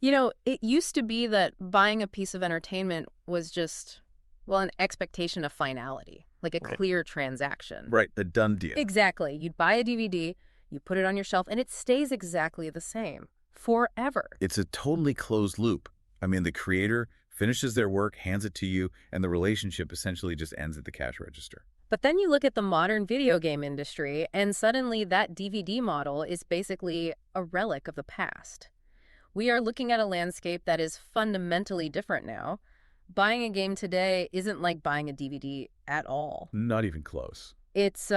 It used to be that buying a piece of entertainment was just, well, an expectation of finality, like a Right. clear transaction. Right, a done deal. Exactly. You'd buy a DVD, you put it on your shelf, and it stays exactly the same forever. It's a totally closed loop. I mean, the creator finishes their work, hands it to you, and the relationship essentially just ends at the cash register. But then you look at the modern video game industry, and suddenly that DVD model is basically a relic of the past. We are looking at a landscape that is fundamentally different now. Buying a game today isn't like buying a DVD at all. Not even close. It's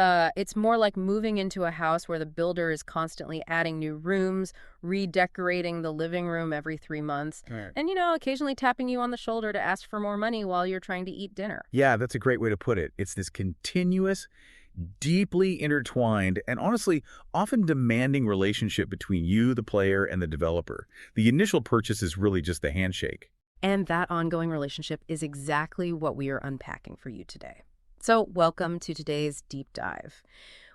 more like moving into a house where the builder is constantly adding new rooms, redecorating the living room every 3 months, Right. and occasionally tapping you on the shoulder to ask for more money while you're trying to eat dinner. Yeah, that's a great way to put it. It's this continuous, deeply intertwined, and honestly, often demanding relationship between you, the player, and the developer. The initial purchase is really just the handshake. And that ongoing relationship is exactly what we are unpacking for you today. So welcome to today's deep dive.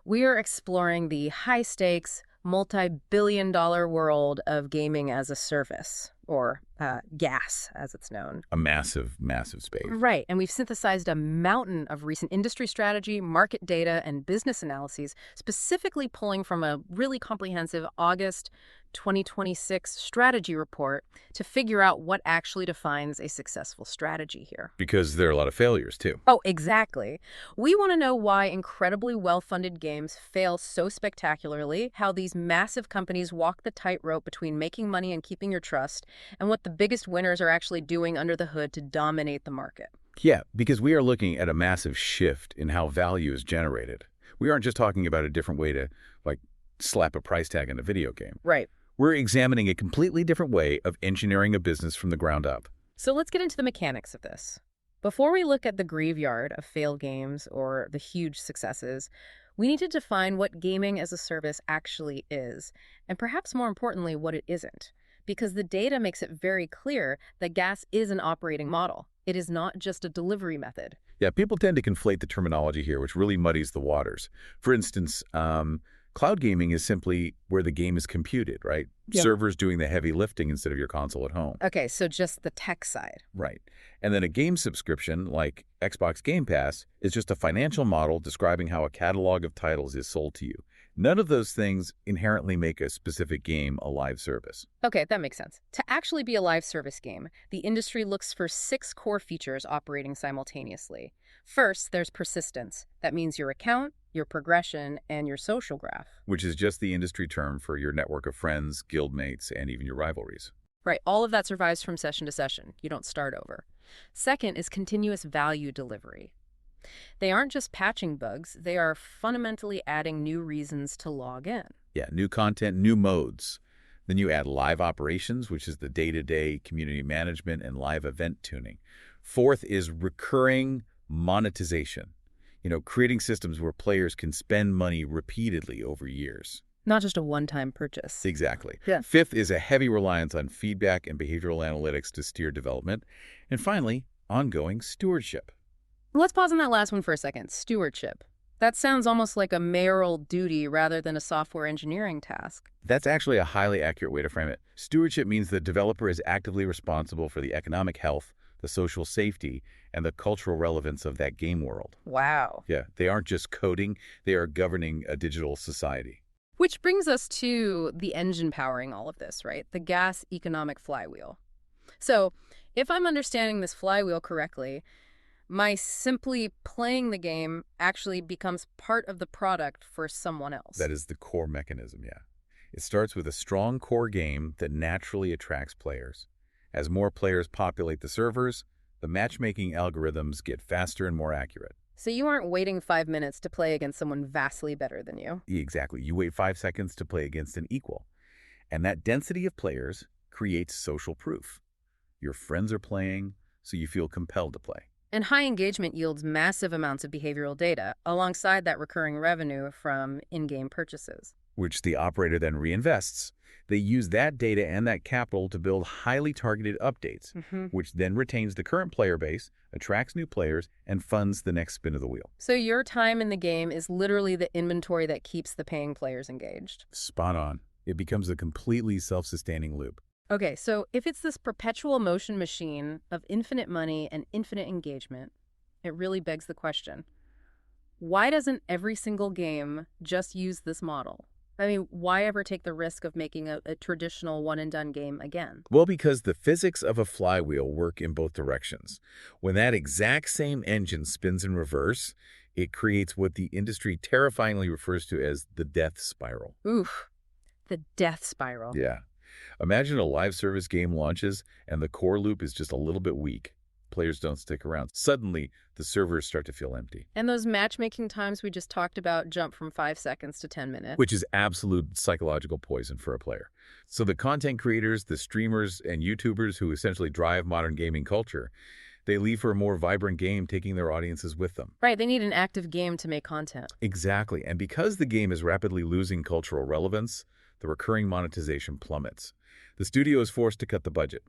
We are exploring the high-stakes, multi-billion-dollar world of gaming as a service, or GaaS, as it's known. A massive, massive space. Right, and we've synthesized a mountain of recent industry strategy, market data, and business analyses, specifically pulling from a really comprehensive August 2026 strategy report to figure out what actually defines a successful strategy here. Because there are a lot of failures, too. Oh, exactly. We want to know why incredibly well-funded games fail so spectacularly, how these massive companies walk the tightrope between making money and keeping your trust, and what the biggest winners are actually doing under the hood to dominate the market. Yeah, because we are looking at a massive shift in how value is generated. We aren't just talking about a different way to, slap a price tag on a video game. Right. We're examining a completely different way of engineering a business from the ground up. So let's get into the mechanics of this. Before we look at the graveyard of failed games or the huge successes, we need to define what gaming as a service actually is, and perhaps more importantly, what it isn't. Because the data makes it very clear that GaaS is an operating model. It is not just a delivery method. Yeah, people tend to conflate the terminology here, which really muddies the waters. For instance, cloud gaming is simply where the game is computed, right? Yeah. Servers doing the heavy lifting instead of your console at home. Okay, so just the tech side. Right. And then a game subscription, like Xbox Game Pass, is just a financial model describing how a catalog of titles is sold to you. None of those things inherently make a specific game a live service. Okay, that makes sense. To actually be a live service game, the industry looks for 6 core features operating simultaneously. First, there's persistence. That means your account, your progression, and your social graph. Which is just the industry term for your network of friends, guildmates, and even your rivalries. Right, all of that survives from session to session. You don't start over. Second is continuous value delivery. They aren't just patching bugs, they are fundamentally adding new reasons to log in. Yeah, new content, new modes. Then you add live operations, which is the day-to-day community management and live event tuning. Fourth is recurring monetization. Creating systems where players can spend money repeatedly over years. Not just a one-time purchase. Exactly. Yeah. Fifth is a heavy reliance on feedback and behavioral analytics to steer development. And finally, ongoing stewardship. Let's pause on that last one for a second. Stewardship. That sounds almost like a mayoral duty rather than a software engineering task. That's actually a highly accurate way to frame it. Stewardship means the developer is actively responsible for the economic health, the social safety, and the cultural relevance of that game world. Wow. Yeah, they aren't just coding, they are governing a digital society. Which brings us to the engine powering all of this, right? The GaaS economic flywheel. So, if I'm understanding this flywheel correctly, my simply playing the game actually becomes part of the product for someone else. That is the core mechanism, yeah. It starts with a strong core game that naturally attracts players. As more players populate the servers, the matchmaking algorithms get faster and more accurate. So you aren't waiting 5 minutes to play against someone vastly better than you. Exactly. You wait 5 seconds to play against an equal. And that density of players creates social proof. Your friends are playing, so you feel compelled to play. And high engagement yields massive amounts of behavioral data, alongside that recurring revenue from in-game purchases. Which the operator then reinvests. They use that data and that capital to build highly targeted updates, which then retains the current player base, attracts new players, and funds the next spin of the wheel. So your time in the game is literally the inventory that keeps the paying players engaged. Spot on. It becomes a completely self-sustaining loop. Okay, so if it's this perpetual motion machine of infinite money and infinite engagement, it really begs the question, why doesn't every single game just use this model? I mean, why ever take the risk of making a traditional one-and-done game again? Well, because the physics of a flywheel work in both directions. When that exact same engine spins in reverse, it creates what the industry terrifyingly refers to as the death spiral. Oof, the death spiral. Yeah. Imagine a live service game launches and the core loop is just a little bit weak. Players don't stick around. Suddenly, the servers start to feel empty, And those matchmaking times we just talked about jump from 5 seconds to 10 minutes. which is absolute psychological poison for a player. So the content creators, the streamers, and YouTubers who essentially drive modern gaming culture, they leave for a more vibrant game, taking their audiences with them. Right, they need an active game to make content. Exactly. And because the game is rapidly losing cultural relevance, the recurring monetization plummets. The studio is forced to cut the budget.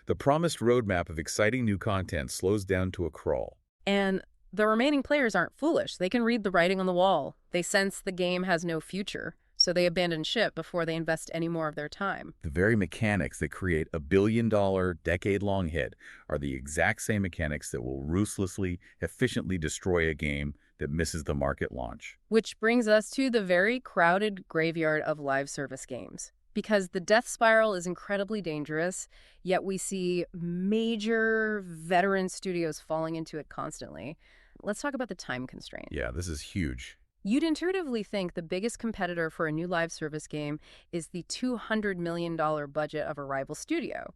The promised roadmap of exciting new content slows down to a crawl. And the remaining players aren't foolish. They can read the writing on the wall. They sense the game has no future, so they abandon ship before they invest any more of their time. The very mechanics that create a billion-dollar, decade-long hit are the exact same mechanics that will ruthlessly, efficiently destroy a game that misses the market launch. Which brings us to the very crowded graveyard of live service games. Because the death spiral is incredibly dangerous, yet we see major veteran studios falling into it constantly. Let's talk about the time constraint. Yeah, this is huge. You'd intuitively think the biggest competitor for a new live service game is the $200 million budget of a rival studio.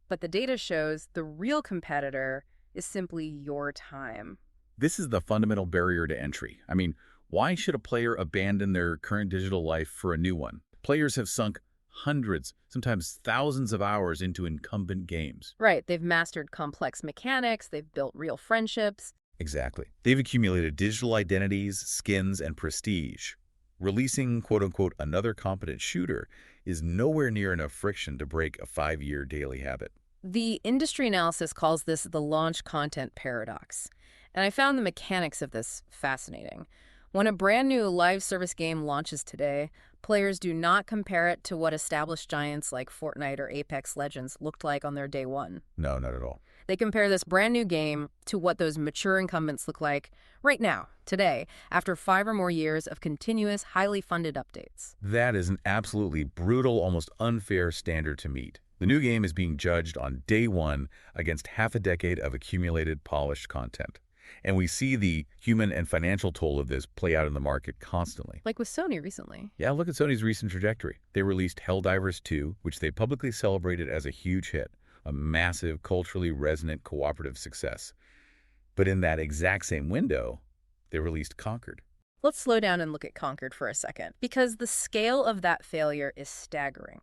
But the data shows the real competitor is simply your time. This is the fundamental barrier to entry. I mean, why should a player abandon their current digital life for a new one? Players have sunk hundreds, sometimes thousands of hours into incumbent games. Right, they've mastered complex mechanics, they've built real friendships. Exactly. They've accumulated digital identities, skins, and prestige. Releasing, quote-unquote, another competent shooter is nowhere near enough friction to break a 5-year daily habit. The industry analysis calls this the launch content paradox. And I found the mechanics of this fascinating. When a brand new live service game launches today, players do not compare it to what established giants like Fortnite or Apex Legends looked like on their day one. No, not at all. They compare this brand new game to what those mature incumbents look like right now, today, after 5 or more years of continuous, highly funded updates. That is an absolutely brutal, almost unfair standard to meet. The new game is being judged on day one against half a decade of accumulated, polished content. And we see the human and financial toll of this play out in the market constantly. Like with Sony recently. Yeah, look at Sony's recent trajectory. They released Helldivers 2, which they publicly celebrated as a huge hit, a massive, culturally resonant, cooperative success. But in that exact same window, they released Conquered. Let's slow down and look at Conquered for a second, because the scale of that failure is staggering.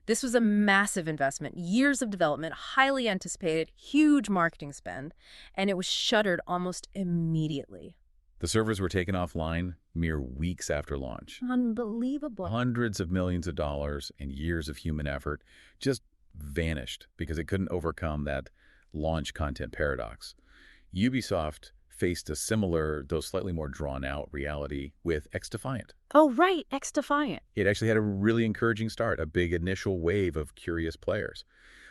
This was a massive investment, years of development, highly anticipated, huge marketing spend, and it was shuttered almost immediately. The servers were taken offline mere weeks after launch. Unbelievable. Hundreds of millions of dollars and years of human effort just vanished because it couldn't overcome that launch content paradox. Ubisoft faced a similar, though slightly more drawn-out reality with X-Defiant. Oh, right, X-Defiant. It actually had a really encouraging start, a big initial wave of curious players.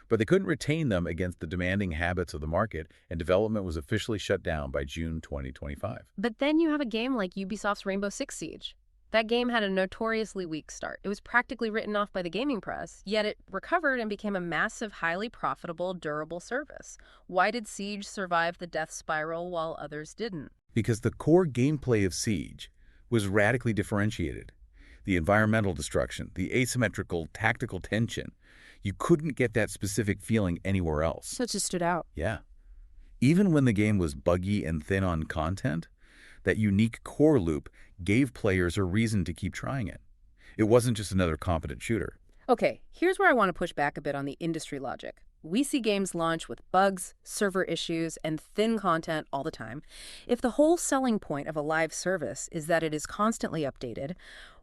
But they couldn't retain them against the demanding habits of the market, and development was officially shut down by June 2025. But then you have a game like Ubisoft's Rainbow Six Siege. That game had a notoriously weak start. It was practically written off by the gaming press, yet it recovered and became a massive, highly profitable, durable service. Why did Siege survive the death spiral while others didn't? Because the core gameplay of Siege was radically differentiated. The environmental destruction, the asymmetrical tactical tension, you couldn't get that specific feeling anywhere else. So it just stood out. Yeah. Even when the game was buggy and thin on content, that unique core loop gave players a reason to keep trying it. It wasn't just another competent shooter. Okay, here's where I want to push back a bit on the industry logic. We see games launch with bugs, server issues, and thin content all the time. If the whole selling point of a live service is that it is constantly updated,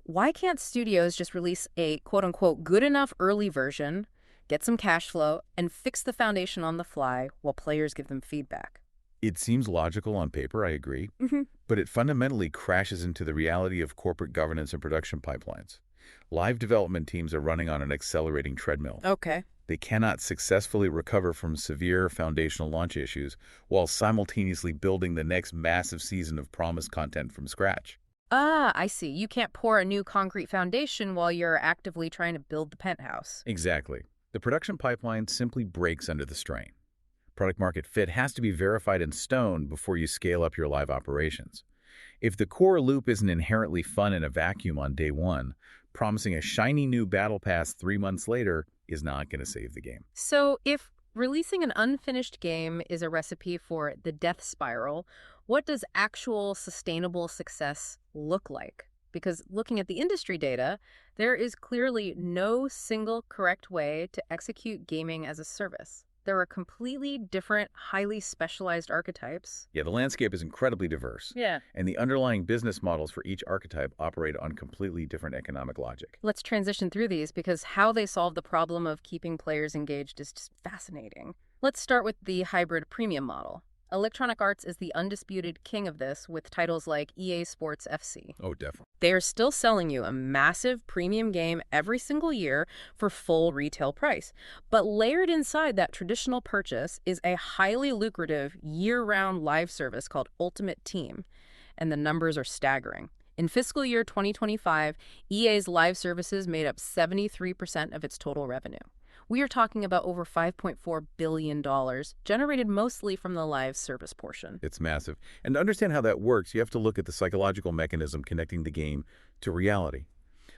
why can't studios just release a quote-unquote good enough early version, get some cash flow, and fix the foundation on the fly while players give them feedback? It seems logical on paper, I agree, but it fundamentally crashes into the reality of corporate governance and production pipelines. Live development teams are running on an accelerating treadmill. Okay. They cannot successfully recover from severe foundational launch issues while simultaneously building the next massive season of promised content from scratch. Ah, I see. You can't pour a new concrete foundation while you're actively trying to build the penthouse. Exactly. The production pipeline simply breaks under the strain. Product market fit has to be verified in stone before you scale up your live operations. If the core loop isn't inherently fun in a vacuum on day one, promising a shiny new battle pass 3 months later is not going to save the game. So, if releasing an unfinished game is a recipe for the death spiral, what does actual sustainable success look like? Because looking at the industry data, there is clearly no single correct way to execute gaming as a service. There are completely different, highly specialized archetypes. Yeah, the landscape is incredibly diverse, Yeah. and the underlying business models for each archetype operate on completely different economic logic. Let's transition through these because how they solve the problem of keeping players engaged is just fascinating. Let's start with the hybrid premium model. Electronic Arts is the undisputed king of this with titles like EA Sports FC. Oh, definitely. They are still selling you a massive premium game every single year for full retail price. But layered inside that traditional purchase is a highly lucrative year-round live service called Ultimate Team. And the numbers are staggering. In fiscal year 2025, EA's live services made up 73% of its total revenue. We are talking about over $5.4 billion, generated mostly from the live service portion. It's massive. And to understand how that works, you have to look at the psychological mechanism connecting the game to reality.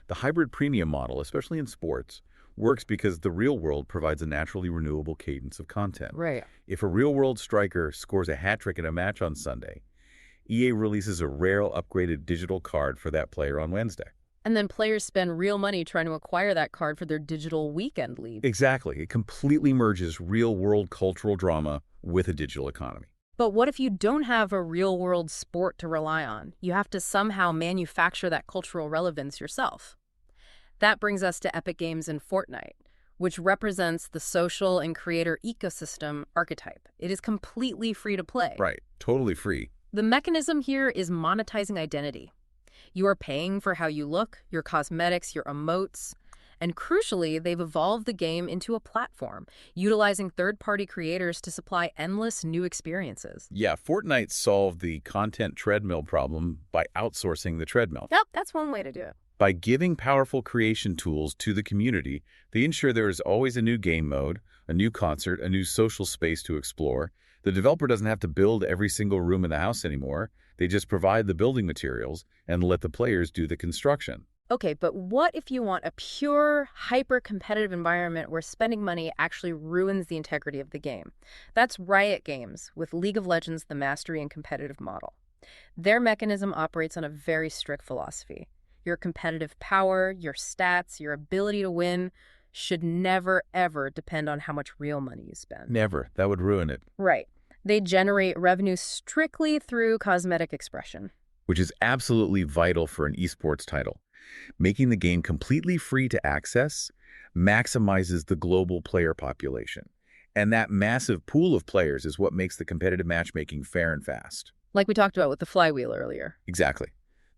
The hybrid premium model, especially in sports, works because the real world provides a naturally renewable cadence of content. Right. If a real-world striker scores a hat-trick in a match on Sunday, EA releases a rare upgraded digital card for that player on Wednesday. And then players spend real money trying to acquire that card for their digital weekend league. Exactly. It completely merges real-world cultural drama with a digital economy. But what if you don't have a real-world sport to rely on? You have to somehow manufacture that cultural relevance yourself. That brings us to Epic Games and Fortnite, which represents the social and creator ecosystem archetype. It is completely free to play. Right. Totally free. The mechanism here is monetizing identity. You are paying for how you look, your cosmetics, your emotes. And crucially, they've evolved the game into a platform, utilizing third-party creators to supply endless new experiences. Yeah, Fortnite solved the content treadmill problem by outsourcing the treadmill. Yep, that's one way to do it. By giving powerful creation tools to the community, they ensure there is always a new game mode, a new concert, a new social space to explore. The developer doesn't have to build every single room in the house anymore. They just provide the building materials and let the players do the construction. Okay, but what if you want a pure, hyper-competitive environment where spending money actually ruins the integrity of the game? That's Riot Games, with League of Legends, the mastery and competitive model. Their mechanism operates on a very strict philosophy. Your competitive power, your stats, your ability to win should never, ever depend on how much real money you spend. Never. That would ruin it. Right. They generate revenue strictly through cosmetic expression. Which is absolutely vital for an esports title. Making the game completely free to access maximizes the global player population. And that massive pool of players is what makes the competitive matchmaking fair and fast. Like we talked about with the flywheel earlier. Exactly.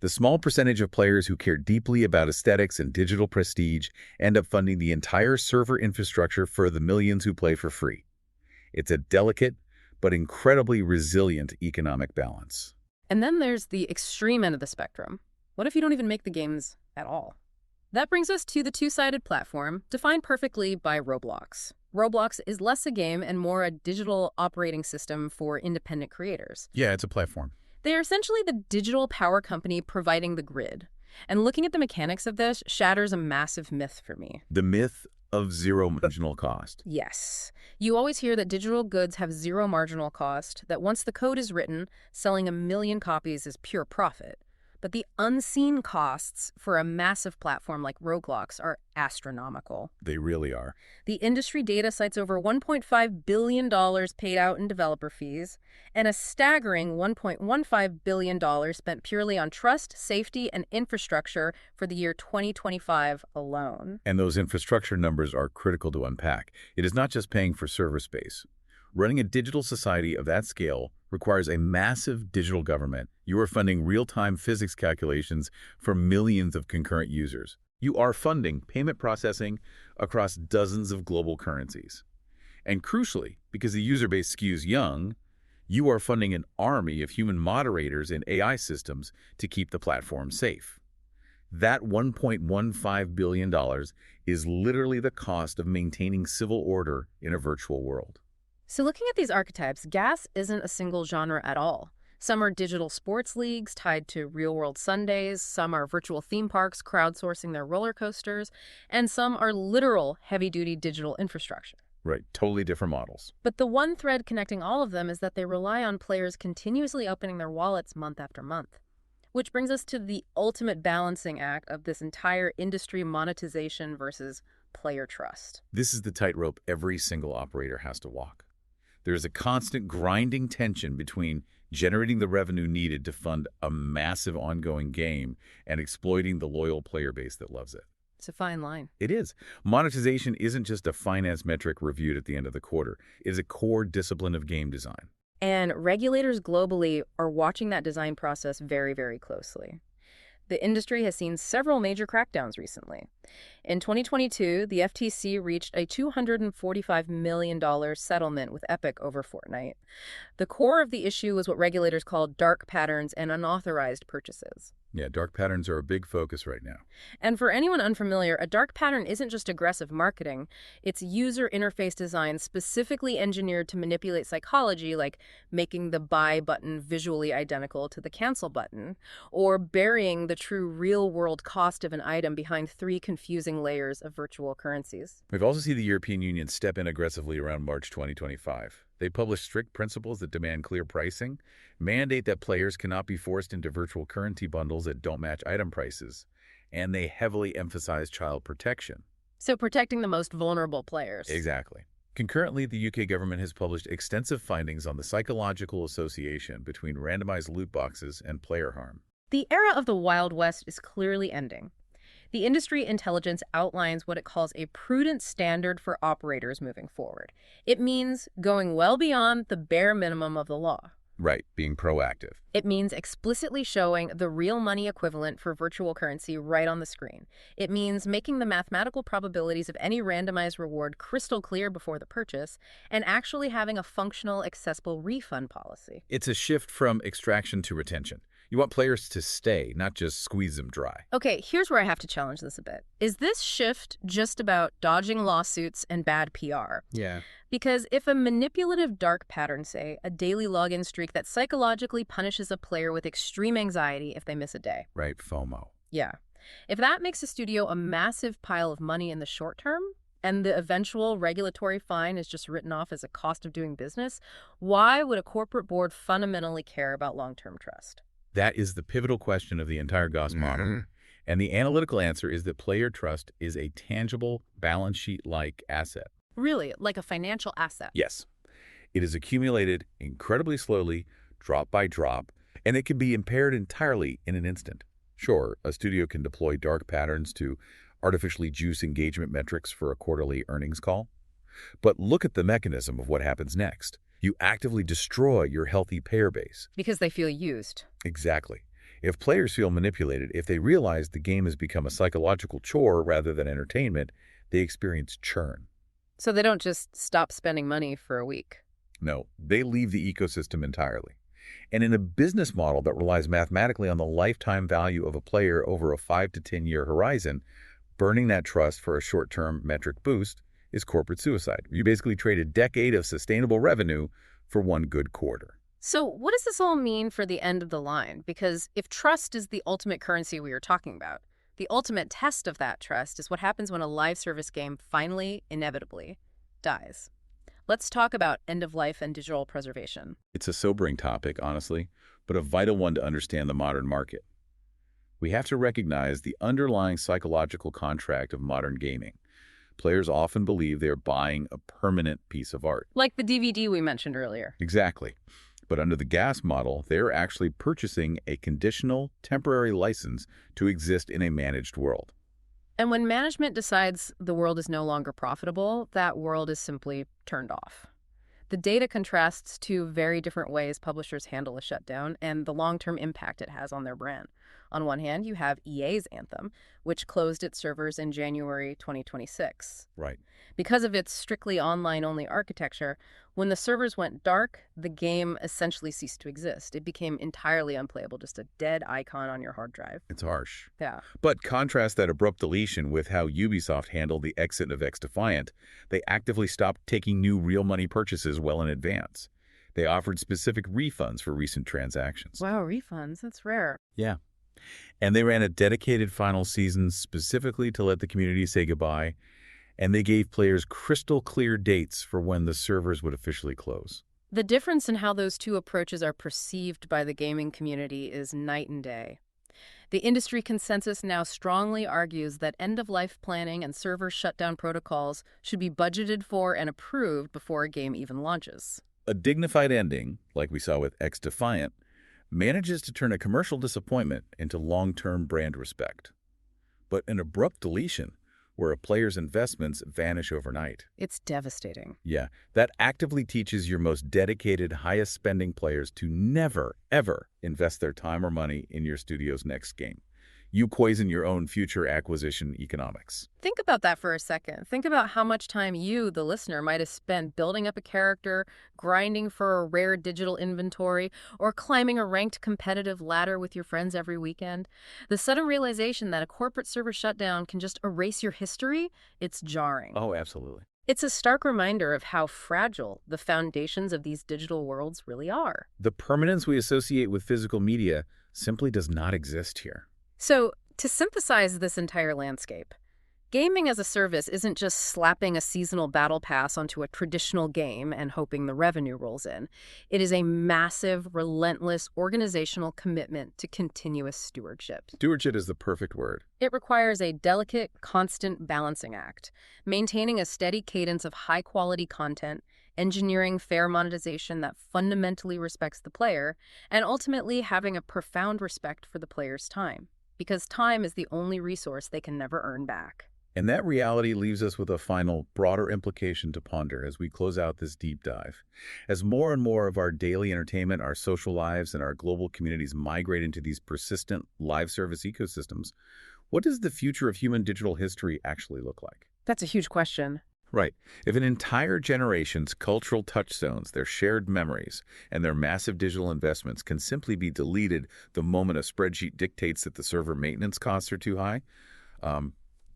The small percentage of players who care deeply about aesthetics and digital prestige end up funding the entire server infrastructure for the millions who play for free. It's a delicate but incredibly resilient economic balance. And then there's the extreme end of the spectrum. What if you don't even make the games at all? That brings us to the two-sided platform, defined perfectly by Roblox. Roblox is less a game and more a digital operating system for independent creators. Yeah, it's a platform. They are essentially the digital power company providing the grid. And looking at the mechanics of this shatters a massive myth for me. The myth of zero marginal cost. Yes. You always hear that digital goods have zero marginal cost, that once the code is written, selling 1 million copies is pure profit. But the unseen costs for a massive platform like Roblox are astronomical. They really are. The industry data cites over $1.5 billion paid out in developer fees and a staggering $1.15 billion spent purely on trust, safety, and infrastructure for the year 2025 alone. And those infrastructure numbers are critical to unpack. It is not just paying for server space. Running a digital society of that scale requires a massive digital government. You are funding real-time physics calculations for millions of concurrent users. You are funding payment processing across dozens of global currencies. And crucially, because the user base skews young, you are funding an army of human moderators and AI systems to keep the platform safe. That $1.15 billion is literally the cost of maintaining civil order in a virtual world. So looking at these archetypes, GaaS isn't a single genre at all. Some are digital sports leagues tied to real-world Sundays, some are virtual theme parks crowdsourcing their roller coasters, and some are literal heavy-duty digital infrastructure. Right, totally different models. But the one thread connecting all of them is that they rely on players continuously opening their wallets month after month. Which brings us to the ultimate balancing act of this entire industry: monetization versus player trust. This is the tightrope every single operator has to walk. There is a constant grinding tension between generating the revenue needed to fund a massive ongoing game and exploiting the loyal player base that loves it. It's a fine line. It is. Monetization isn't just a finance metric reviewed at the end of the quarter. It is a core discipline of game design. And regulators globally are watching that design process very, very closely. The industry has seen several major crackdowns recently. In 2022, the FTC reached a $245 million settlement with Epic over Fortnite. The core of the issue was what regulators call dark patterns and unauthorized purchases. Yeah, dark patterns are a big focus right now. And for anyone unfamiliar, a dark pattern isn't just aggressive marketing. It's user interface design specifically engineered to manipulate psychology, like making the buy button visually identical to the cancel button, or burying the true real-world cost of an item behind 3 confusing layers of virtual currencies. We've also seen the European Union step in aggressively around March 2025. They published strict principles that demand clear pricing, mandate that players cannot be forced into virtual currency bundles that don't match item prices, and they heavily emphasize child protection. So protecting the most vulnerable players. Exactly. Concurrently, the UK government has published extensive findings on the psychological association between randomized loot boxes and player harm. The era of the Wild West is clearly ending. The industry intelligence outlines what it calls a prudent standard for operators moving forward. It means going well beyond the bare minimum of the law. Right, being proactive. It means explicitly showing the real money equivalent for virtual currency right on the screen. It means making the mathematical probabilities of any randomized reward crystal clear before the purchase, and actually having a functional, accessible refund policy. It's a shift from extraction to retention. You want players to stay, not just squeeze them dry. Okay, here's where I have to challenge this a bit. Is this shift just about dodging lawsuits and bad PR? Yeah. Because if a manipulative dark pattern, say, a daily login streak that psychologically punishes a player with extreme anxiety if they miss a day. Right, FOMO. Yeah. If that makes a studio a massive pile of money in the short term, and the eventual regulatory fine is just written off as a cost of doing business, why would a corporate board fundamentally care about long-term trust? That is the pivotal question of the entire GaaS model. And the analytical answer is that player trust is a tangible, balance sheet-like asset. Really, like a financial asset. Yes. It is accumulated incredibly slowly, drop by drop, and it can be impaired entirely in an instant. Sure, a studio can deploy dark patterns to artificially juice engagement metrics for a quarterly earnings call. But look at the mechanism of what happens next. You actively destroy your healthy payer base. Because they feel used. Exactly. If players feel manipulated, if they realize the game has become a psychological chore rather than entertainment, they experience churn. So they don't just stop spending money for a week. No, they leave the ecosystem entirely. And in a business model that relies mathematically on the lifetime value of a player over a 5 to 10-year horizon, burning that trust for a short-term metric boost is corporate suicide. You basically trade a decade of sustainable revenue for one good quarter. So what does this all mean for the end of the line? Because if trust is the ultimate currency we are talking about, the ultimate test of that trust is what happens when a live service game finally, inevitably, dies. Let's talk about end of life and digital preservation. It's a sobering topic, honestly, but a vital one to understand the modern market. We have to recognize the underlying psychological contract of modern gaming. Players often believe they are buying a permanent piece of art. Like the DVD we mentioned earlier. Exactly. But under the GaaS model, they're actually purchasing a conditional, temporary license to exist in a managed world. And when management decides the world is no longer profitable, that world is simply turned off. The data contrasts two very different ways publishers handle a shutdown and the long-term impact it has on their brand. On one hand, you have EA's Anthem, which closed its servers in January 2026. Right. Because of its strictly online-only architecture, when the servers went dark, the game essentially ceased to exist. It became entirely unplayable, just a dead icon on your hard drive. It's harsh. Yeah. But contrast that abrupt deletion with how Ubisoft handled the exit of X-Defiant. They actively stopped taking new real-money purchases well in advance. They offered specific refunds for recent transactions. Wow, refunds, that's rare. Yeah. And they ran a dedicated final season specifically to let the community say goodbye, and they gave players crystal clear dates for when the servers would officially close. The difference in how those two approaches are perceived by the gaming community is night and day. The industry consensus now strongly argues that end-of-life planning and server shutdown protocols should be budgeted for and approved before a game even launches. A dignified ending, like we saw with X-Defiant, manages to turn a commercial disappointment into long-term brand respect. But an abrupt deletion, where a player's investments vanish overnight. It's devastating. Yeah, that actively teaches your most dedicated, highest-spending players to never, ever invest their time or money in your studio's next game. You poison your own future acquisition economics. Think about that for a second. Think about how much time you, the listener, might have spent building up a character, grinding for a rare digital inventory, or climbing a ranked competitive ladder with your friends every weekend. The sudden realization that a corporate server shutdown can just erase your history, it's jarring. Oh, absolutely. It's a stark reminder of how fragile the foundations of these digital worlds really are. The permanence we associate with physical media simply does not exist here. So, to synthesize this entire landscape, gaming as a service isn't just slapping a seasonal battle pass onto a traditional game and hoping the revenue rolls in. It is a massive, relentless organizational commitment to continuous stewardship. Stewardship is the perfect word. It requires a delicate, constant balancing act, maintaining a steady cadence of high-quality content, engineering fair monetization that fundamentally respects the player, and ultimately having a profound respect for the player's time. Because time is the only resource they can never earn back. And that reality leaves us with a final, broader implication to ponder as we close out this deep dive. As more and more of our daily entertainment, our social lives, and our global communities migrate into these persistent live service ecosystems, what does the future of human digital history actually look like? That's a huge question. Right. If an entire generation's cultural touchstones, their shared memories, and their massive digital investments can simply be deleted the moment a spreadsheet dictates that the server maintenance costs are too high,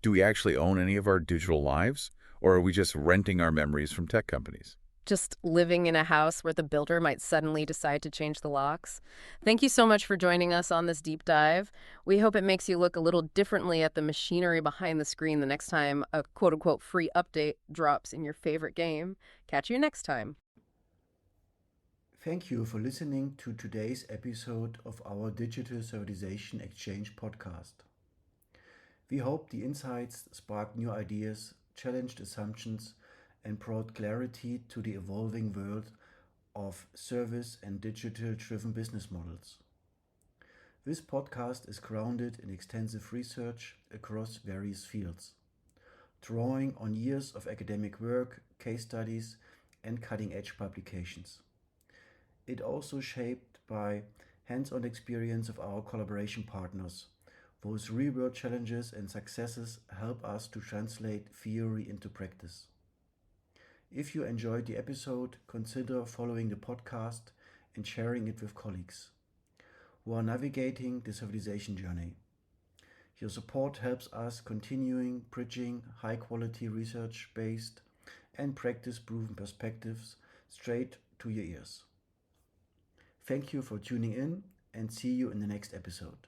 do we actually own any of our digital lives? Or are we just renting our memories from tech companies? Just living in a house where the builder might suddenly decide to change the locks. Thank you so much for joining us on this deep dive. We hope it makes you look a little differently at the machinery behind the screen the next time a quote-unquote free update drops in your favorite game. Catch you next time. Thank you for listening to today's episode of our Digital Civilization Exchange podcast. We hope the insights sparked new ideas, challenged assumptions, and brought clarity to the evolving world of service and digital-driven business models. This podcast is grounded in extensive research across various fields, drawing on years of academic work, case studies, and cutting-edge publications. It also shaped by hands-on experience of our collaboration partners, whose real-world challenges and successes help us to translate theory into practice. If you enjoyed the episode, consider following the podcast and sharing it with colleagues who are navigating the civilization journey. Your support helps us continuing bridging high-quality research-based and practice-proven perspectives straight to your ears. Thank you for tuning in and see you in the next episode.